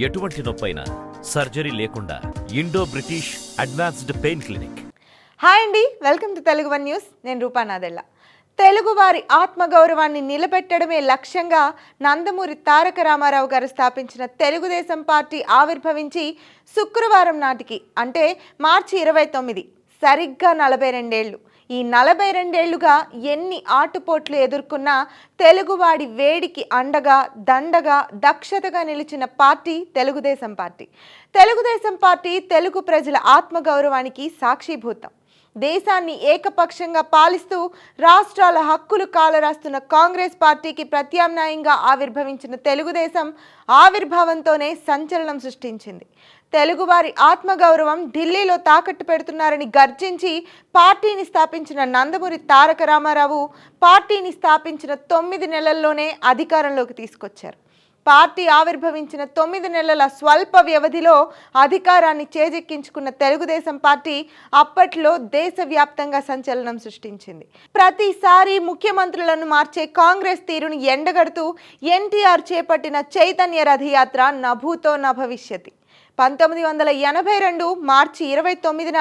ఎటువంటి నొప్పైనా సర్జరీ లేకుండా Indo British advanced pain clinic. Hi అండి, welcome to Telugu one news. నేను రూపానాదెల్ల. తెలుగువారి ఆత్మగౌరవాన్ని నిలబెట్టడమే లక్ష్యంగా నందమూరి తారక రామారావు గారు స్థాపించిన తెలుగుదేశం పార్టీ ఆవిర్భవించి శుక్రవారం నాటికి అంటే మార్చి 29 సరిగ్గా 42 ఏళ్ళు. ఈ 42 ఏళ్లుగా ఎన్ని ఆటుపోట్లు ఎదుర్కొన్నా తెలుగువాడి వేడికి అండగా దండగా దక్షతగా నిలిచిన party Telugu Desam party. Telugu Desam party Telugu ప్రజల ఆత్మగౌరవానికి సాక్షిభూతం. దేశాన్ని ఏకపక్షంగా పాలిస్తూ రాష్ట్రాల హక్కులు కాలరాస్తున్న కాంగ్రెస్ పార్టీకి ప్రత్యామ్నాయంగా ఆవిర్భవించిన తెలుగుదేశం ఆవిర్భావంతోనే సంచలనం సృష్టించింది. తెలుగువారి ఆత్మగౌరవం ఢిల్లీలో తాకట్టు పెడుతున్నారని గర్జించి పార్టీని స్థాపించిన నందమూరి తారక రామారావు పార్టీని స్థాపించిన 9 నెలల్లోనే అధికారంలోకి తీసుకొచ్చారు. పార్టీ ఆవిర్భవించిన 9 నెలల స్వల్ప వ్యవధిలో అధికారాన్ని చేజెక్కించుకున్న తెలుగుదేశం పార్టీ అప్పట్లో దేశవ్యాప్తంగా సంచలనం సృష్టించింది. ప్రతిసారి ముఖ్యమంత్రులను మార్చే కాంగ్రెస్ తీరును ఎండగడుతూ ఎన్టీఆర్ చేపట్టిన చైతన్య రథయాత్ర నభూతో నభవిష్యతి. 1982 మార్చి 29న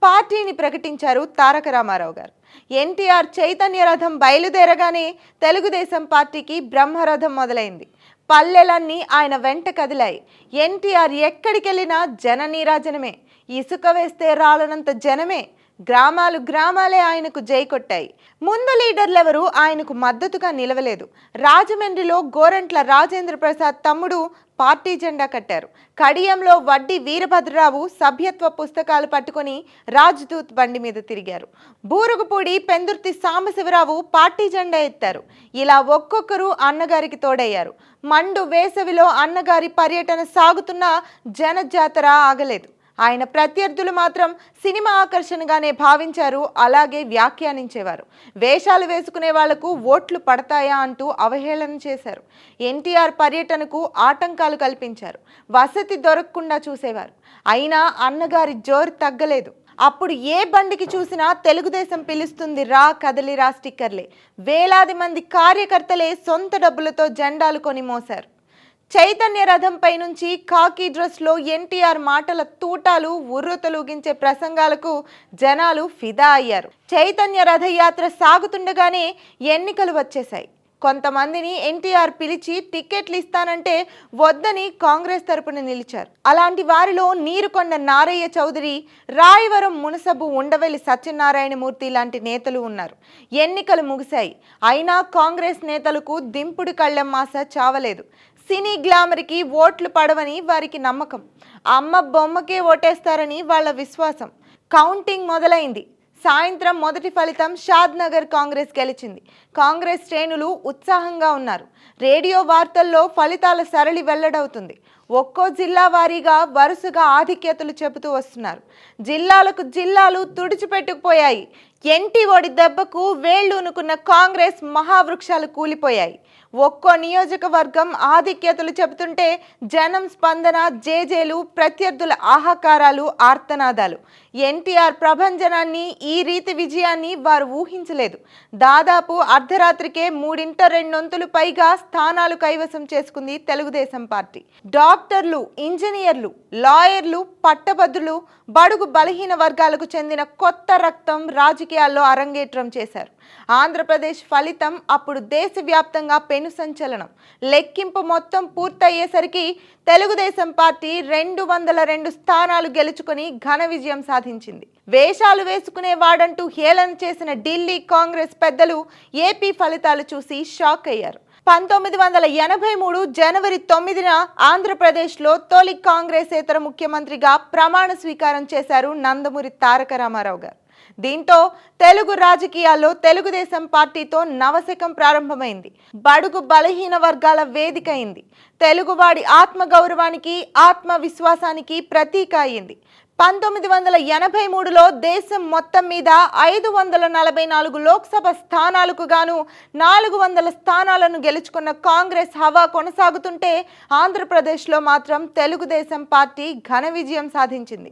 పార్టీని ప్రకటించారు తారక రామారావు గారు. ఎన్టీఆర్ చైతన్య రథం బయలుదేరగానే తెలుగుదేశం పార్టీకి బ్రహ్మరథం మొదలైంది. పల్లెలన్నీ ఆయన వెంట కదిలాయి. ఎన్టీఆర్ ఎక్కడికెళ్ళినా జన నీరాజనమే. ఇసుక వేస్తే రాలనంత జనమే. గ్రామాలు గ్రామాలే ఆయనకు జై కొట్టాయి. ముందు లీడర్లెవరూ ఆయనకు మద్దతుగా నిలవలేదు. రాజమండ్రిలో గోరంట్ల రాజేంద్ర ప్రసాద్ తమ్ముడు పార్టీ జెండా కట్టారు. కడియంలో వడ్డీ వీరభద్రరావు సభ్యత్వ పుస్తకాలు పట్టుకొని రాజ్దూత్ బండి మీద తిరిగారు. బూరుగుపూడి పెందుర్తి సాంబశివరావు పార్టీ జెండా ఎత్తారు. ఇలా ఒక్కొక్కరు అన్నగారికి తోడయ్యారు. మండు వేసవిలో అన్నగారి పర్యటన సాగుతున్న జనజాతర ఆగలేదు. ఆయన ప్రత్యర్థులు మాత్రం సినిమా ఆకర్షణగానే భావించారు, అలాగే వ్యాఖ్యానించేవారు. వేషాలు వేసుకునే వాళ్లకు ఓట్లు పడతాయా అంటూ అవహేళన చేశారు. ఎన్టీఆర్ పర్యటనకు ఆటంకాలు కల్పించారు. వసతి దొరకకుండా చూసేవారు. అయినా అన్నగారి జోరు తగ్గలేదు. అప్పుడు ఏ బండికి చూసినా తెలుగుదేశం పిలుస్తుంది రా కదలిరా స్టిక్కర్లే. వేలాది మంది కార్యకర్తలే సొంత డబ్బులతో జెండాలు కొని మోశారు. చైతన్య రథంపై నుంచి కాకి డ్రెస్లో ఎన్టీఆర్ మాటల తూటాలు ఉర్రూతలూగించే ప్రసంగాలకు జనాలు ఫిదా అయ్యారు. చైతన్య రథయాత్ర సాగుతుండగానే ఎన్నికలు వచ్చేశాయి. కొంతమందిని ఎన్టీఆర్ పిలిచి టికెట్లు ఇస్తానంటే వద్దని కాంగ్రెస్ తరపున నిలిచారు. అలాంటి వారిలో నీరుకొండ నారయ్య చౌదరి, రాయవరం మునసబు ఉండవెల్లి సత్యనారాయణమూర్తి లాంటి నేతలు ఉన్నారు. ఎన్నికలు ముగిశాయి. అయినా కాంగ్రెస్ నేతలకు దింపుడు కళ్ళెం మాస చావలేదు. సినీ గ్లామర్కి ఓట్లు పడవని వారికి నమ్మకం. అమ్మ బొమ్మకే ఓటేస్తారని వాళ్ళ విశ్వాసం. కౌంటింగ్ మొదలైంది. సాయంత్రం మొదటి ఫలితం షాద్ నగర్ కాంగ్రెస్ గెలిచింది. కాంగ్రెస్ శ్రేణులు ఉత్సాహంగా ఉన్నారు. రేడియో వార్తల్లో ఫలితాల సరళి వెల్లడవుతుంది. ఒక్కో జిల్లా వారీగా వరుసగా ఆధిక్యతలు చెబుతూ వస్తున్నారు. జిల్లాలకు జిల్లాలు తుడిచిపెట్టుకుపోయాయి. ఎన్టీఓడి దెబ్బకు వేళ్లూనుకున్న కాంగ్రెస్ మహావృక్షాలు కూలిపోయాయి. ఒక్కో నియోజకవర్గం ఆధిక్యతలు చెబుతుంటే జనం స్పందన, జేజేలు, ప్రత్యర్థుల ఆహాకారాలు, ఆర్తనాదాలు. ఎన్టీఆర్ ప్రభంజనాన్ని, ఈ రీతి విజయాన్ని వారు ఊహించలేదు. దాదాపు అర్ధరాత్రికే 3/2 పైగా స్థానాలు కైవసం చేసుకుంది తెలుగుదేశం పార్టీ. డాక్టర్లు, ఇంజనీర్లు, లాయర్లు, పట్టభద్రులు, బడుగు బలహీన వర్గాలకు చెందిన కొత్త రక్తం రాజకీయాల్లో అరంగేట్రం చేశారు. ఆంధ్రప్రదేశ్ ఫలితం అప్పుడు దేశవ్యాప్తంగా పెను సంచలనం. లెక్కింపు మొత్తం పూర్తయ్యేసరికి తెలుగుదేశం పార్టీ 202 స్థానాలు గెలుచుకొని ఘన విజయం సాధించింది. వేషాలు వేసుకునే వాడంటూ హేళన చేసిన ఢిల్లీ కాంగ్రెస్ పెద్దలు ఏపీ ఫలితాలు చూసి షాక్ అయ్యారు. 1983 జనవరి 9న ఆంధ్రప్రదేశ్లో తొలి కాంగ్రెసేతర ముఖ్యమంత్రిగా ప్రమాణ స్వీకారం చేశారు నందమూరి తారక రామారావు గారు. దీంతో తెలుగు రాజకీయాల్లో తెలుగుదేశం పార్టీతో నవశకం ప్రారంభమైంది. బడుగు బలహీన వర్గాల వేదిక అయింది. తెలుగువాడి ఆత్మగౌరవానికి, ఆత్మవిశ్వాసానికి ప్రతీక అయింది. 1983లో దేశం మొత్తం మీద 544 లోక్సభ స్థానాలకు గాను 400 స్థానాలను గెలుచుకున్న కాంగ్రెస్ హవా కొనసాగుతుంటే ఆంధ్రప్రదేశ్లో మాత్రం తెలుగుదేశం పార్టీ ఘన విజయం సాధించింది.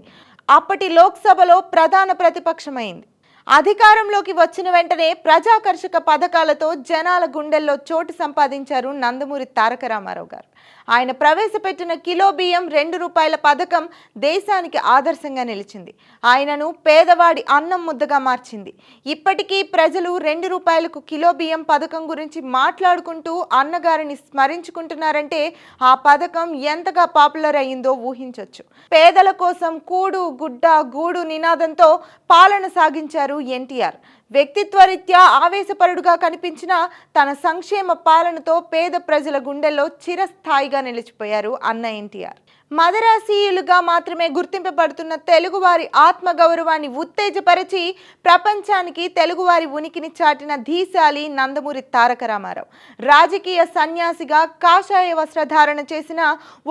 అప్పటి లోక్సభలో ప్రధాన ప్రతిపక్షమైంది. అధికారంలోకి వచ్చిన వెంటనే ప్రజాకర్షక పథకాలతో జనాల గుండెల్లో చోటు సంపాదించారు నందమూరి తారక రామారావు గారు. ఆయన ప్రవేశపెట్టిన కిలో బియ్యం ₹2 పథకం దేశానికి ఆదర్శంగా నిలిచింది. ఆయనను పేదవాడి అన్నం ముద్దగా మార్చింది. ఇప్పటికీ ప్రజలు ₹2 కిలో బియ్యం పథకం గురించి మాట్లాడుకుంటూ అన్నగారిని స్మరించుకుంటున్నారంటే ఆ పథకం ఎంతగా పాపులర్ అయ్యిందో ఊహించొచ్చు. పేదల కోసం కూడు గుడ్డ గూడు నినాదంతో పాలన సాగించారు ఎన్టీఆర్. వ్యక్తిత్వరీత్యా ఆవేశపరుడుగా కనిపించిన తన సంక్షేమ పాలనతో పేద ప్రజల గుండెల్లో చిరస్థాయిగా నిలిచిపోయారు అన్న ఎన్టీఆర్. మదరాసీయులుగా మాత్రమే గుర్తింపబడుతున్న తెలుగువారి ఆత్మగౌరవాన్ని ఉత్తేజపరిచి ప్రపంచానికి తెలుగువారి ఉనికిని చాటిన ధీశాలి నందమూరి తారక రామారావు. రాజకీయ సన్యాసిగా కాషాయ వస్త్రధారణ చేసిన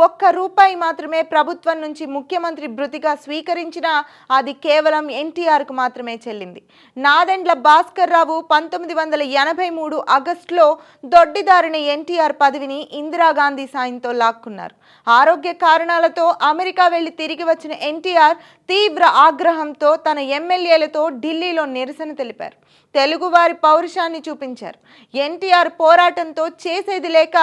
₹1 మాత్రమే ప్రభుత్వం నుంచి ముఖ్యమంత్రి భృతిగా స్వీకరించినా అది కేవలం ఎన్టీఆర్కు మాత్రమే చెల్లింది. నాదెండ్ల భాస్కర్ రావు 1983 ఆగస్టులో దొడ్డిదారిన ఎన్టీఆర్ పదవిని ఇందిరాగాంధీ సాయంతో లాక్కున్నారు. ఆరోగ్య కారణాలతో అమెరికా వెళ్లి తిరిగి వచ్చిన ఎన్టీఆర్ తీవ్ర ఆగ్రహంతో తన ఎమ్మెల్యేలతో ఢిల్లీలో నిరసన తెలిపారు. తెలుగువారి పౌరుషాన్ని చూపించారు. ఎన్టీఆర్ పోరాటంతో చేసేది లేక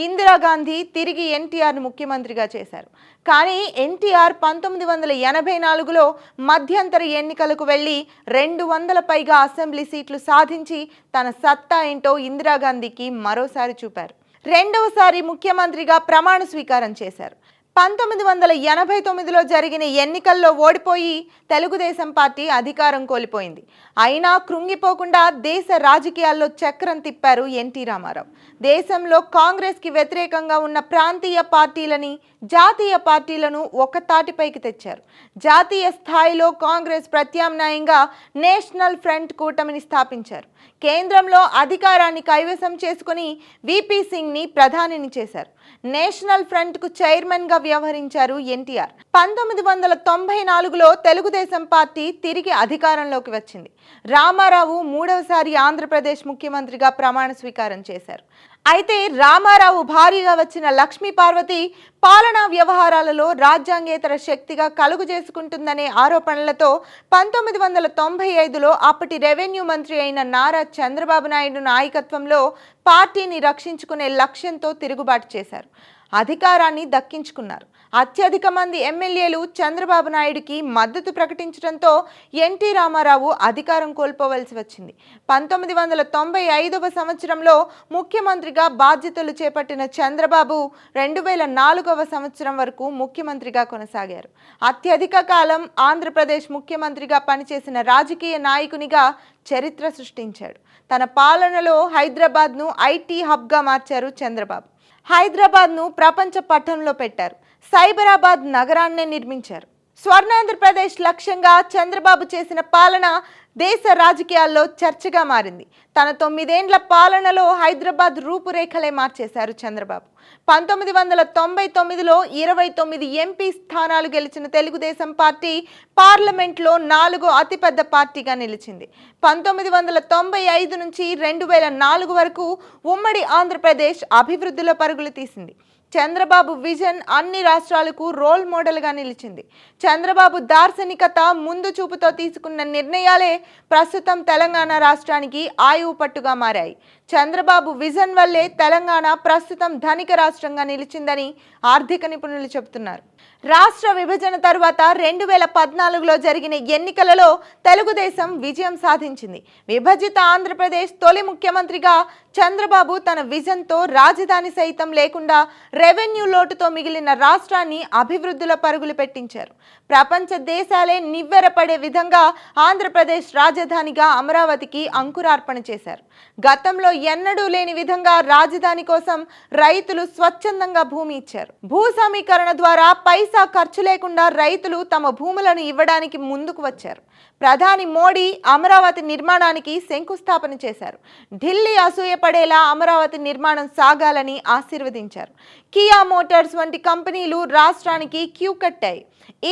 ఇందిరాగాంధీ తిరిగి ఎన్టీఆర్ను ముఖ్యమంత్రిగా చేశారు. కానీ ఎన్టీఆర్ 1984లో మధ్యంతర ఎన్నికలకు వెళ్లి 200 పైగా అసెంబ్లీ సీట్లు సాధించి తన సత్తా ఏంటో ఇందిరాగాంధీకి మరోసారి చూపారు. రెండవసారి ముఖ్యమంత్రిగా ప్రమాణ స్వీకారం చేశారు. 1989లో జరిగిన ఎన్నికల్లో ఓడిపోయి తెలుగుదేశం పార్టీ అధికారం కోల్పోయింది. అయినా కృంగిపోకుండా దేశ రాజకీయాల్లో చక్రం తిప్పారు ఎన్టీ రామారావు. దేశంలో కాంగ్రెస్కి వ్యతిరేకంగా ఉన్న ప్రాంతీయ పార్టీలని జాతీయ పార్టీలను ఒకతాటిపైకి తెచ్చారు. జాతీయ స్థాయిలో కాంగ్రెస్ ప్రత్యామ్నాయంగా నేషనల్ ఫ్రంట్ కూటమిని స్థాపించారు. కేంద్రంలో అధికారాన్ని కైవసం చేసుకుని విపి సింగ్ని ప్రధానిని చేశారు. నేషనల్ ఫ్రంట్కు చైర్మన్గా వ్యవహరించారు ఎన్టీఆర్. 1994లో తెలుగుదేశం పార్టీ తిరిగి అధికారంలోకి వచ్చింది. రామారావు మూడవసారి ఆంధ్రప్రదేశ్ ముఖ్యమంత్రిగా ప్రమాణ స్వీకారం చేశారు. అయితే రామారావు భారీగా వచ్చిన లక్ష్మీ పార్వతి పాలనా వ్యవహారాలలో రాజ్యాంగేతర శక్తిగా కలుగు చేసుకుంటుందనే ఆరోపణలతో 1995లో అప్పటి రెవెన్యూ మంత్రి అయిన నారా చంద్రబాబు నాయుడు నాయకత్వంలో పార్టీని రక్షించుకునే లక్ష్యంతో తిరుగుబాటు చేశారు. అధికారాన్ని దక్కించుకున్నారు. అత్యధిక మంది ఎమ్మెల్యేలు చంద్రబాబు నాయుడుకి మద్దతు ప్రకటించడంతో ఎన్టీ రామారావు అధికారం కోల్పోవలసి వచ్చింది. 1995వ సంవత్సరంలో ముఖ్యమంత్రిగా బాధ్యతలు చేపట్టిన చంద్రబాబు 2004వ సంవత్సరం వరకు ముఖ్యమంత్రిగా కొనసాగారు. అత్యధిక కాలం ఆంధ్రప్రదేశ్ ముఖ్యమంత్రిగా పనిచేసిన రాజకీయ నాయకునిగా చరిత్ర సృష్టించాడు. తన పాలనలో హైదరాబాద్ను ఐటీ హబ్గా మార్చారు చంద్రబాబు. హైదరాబాద్ను ప్రపంచ పట్టణంలో పెట్టారు. సైబరాబాద్ నగరాన్నే నిర్మించారు. స్వర్ణాంధ్రప్రదేశ్ లక్ష్యంగా చంద్రబాబు చేసిన పాలన దేశ రాజకీయాల్లో చర్చగా మారింది. తన 9 ఏండ్ల పాలనలో హైదరాబాద్ రూపురేఖలే మార్చేశారు చంద్రబాబు. 1999లో 29 ఎంపీ స్థానాలు గెలిచిన తెలుగుదేశం పార్టీ పార్లమెంట్లో 4వ అతిపెద్ద పార్టీగా నిలిచింది. 1995 నుంచి 2004 వరకు ఉమ్మడి ఆంధ్రప్రదేశ్ అభివృద్ధిలో పరుగులు తీసింది. చంద్రబాబు విజన్ అన్ని రాష్ట్రాలకు రోల్ మోడల్గా నిలిచింది. చంద్రబాబు దార్శనికత ముందు చూపుతో తీసుకున్న నిర్ణయాలే ప్రస్తుతం తెలంగాణ రాష్ట్రానికి ఆయువు పట్టుగా మారాయి. చంద్రబాబు విజన్ వల్లే తెలంగాణ ప్రస్తుతం ధనిక రాష్ట్రంగా నిలిచిందని ఆర్థిక నిపుణులు చెబుతున్నారు. రాష్ట్ర విభజన తరువాత 2014లో జరిగిన ఎన్నికలలో తెలుగుదేశం విజయం సాధించింది. విభజిత ఆంధ్రప్రదేశ్ తొలి ముఖ్యమంత్రిగా చంద్రబాబు తన విజన్తో రాజధాని సైతం లేకుండా రెవెన్యూ లోటుతో మిగిలిన రాష్ట్రాన్ని అభివృద్ధిలో పరుగులు పెట్టించారు. ప్రపంచ దేశాలే నివ్వెరపడే విధంగా ఆంధ్రప్రదేశ్ రాజధానిగా అమరావతికి అంకురార్పణ చేశారు. గతంలో ఎన్నడూ లేని విధంగా రాజధాని కోసం రైతులు స్వచ్ఛందంగా భూమి ఇచ్చారు. భూ సమీకరణ ద్వారా పైసా ఖర్చు లేకుండా రైతులు తమ భూములను ఇవ్వడానికి ముందుకు వచ్చారు. ప్రధాని మోడీ అమరావతి నిర్మాణానికి శంకుస్థాపన చేశారు. ఢిల్లీ అసూయపడేలా అమరావతి నిర్మాణం సాగాలని ఆశీర్వదించారు. కియా మోటార్స్ వంటి కంపెనీలు రాష్ట్రానికి క్యూ కట్టాయి.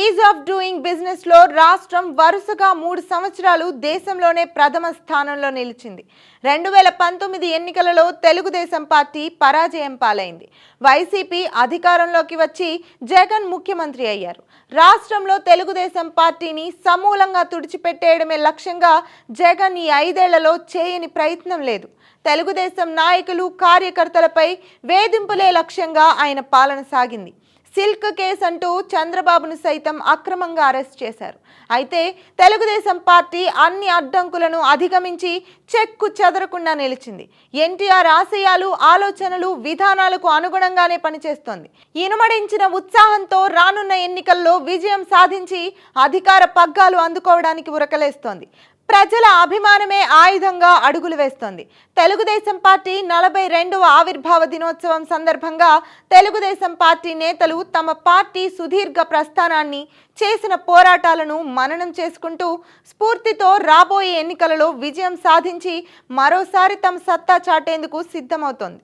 ఈజ్ ఆఫ్ డూయింగ్ బిజినెస్ లో రాష్ట్రం వరుసగా 3 సంవత్సరాలు దేశంలోనే ప్రథమ స్థానంలో నిలిచింది. 2019 ఎన్నికలలో తెలుగుదేశం పార్టీ పరాజయం పాలైంది. వైసీపీ అధికారంలోకి వచ్చి జగన్ ముఖ్యమంత్రి అయ్యారు. రాష్ట్రంలో తెలుగుదేశం పార్టీని సమూలంగా తుడిచిపెట్టేయడమే లక్ష్యంగా జగన్ ఈ 5 ఏళ్లలో చేయని ప్రయత్నం లేదు. తెలుగుదేశం నాయకులు కార్యకర్తలపై వేధింపులే లక్ష్యంగా ఆయన పాలన సాగింది. సిల్క్ కేసు అంటూ చంద్రబాబును సైతం అక్రమంగా అరెస్ట్ చేశారు. అయితే తెలుగుదేశం పార్టీ అన్ని అడ్డంకులను అధిగమించి చెక్కు చెదరకుండా నిలిచింది. ఎన్టీఆర్ ఆశయాలు, ఆలోచనలు, విధానాలకు అనుగుణంగానే పనిచేస్తోంది. ఇనుమడించిన ఉత్సాహంతో రానున్న ఎన్నికల్లో విజయం సాధించి అధికార పగ్గాలు అందుకోవడానికి ఉరకలేస్తోంది. ప్రజల అభిమానమే ఆయుధంగా అడుగులు వేస్తోంది. తెలుగుదేశం పార్టీ 42వ ఆవిర్భావ దినోత్సవం సందర్భంగా తెలుగుదేశం పార్టీ నేతలు తమ పార్టీ సుదీర్ఘ ప్రస్థానాన్ని, చేసిన పోరాటాలను మననం చేసుకుంటూ స్ఫూర్తితో రాబోయే ఎన్నికలలో విజయం సాధించి మరోసారి తమ సత్తా చాటేందుకు సిద్ధమవుతోంది.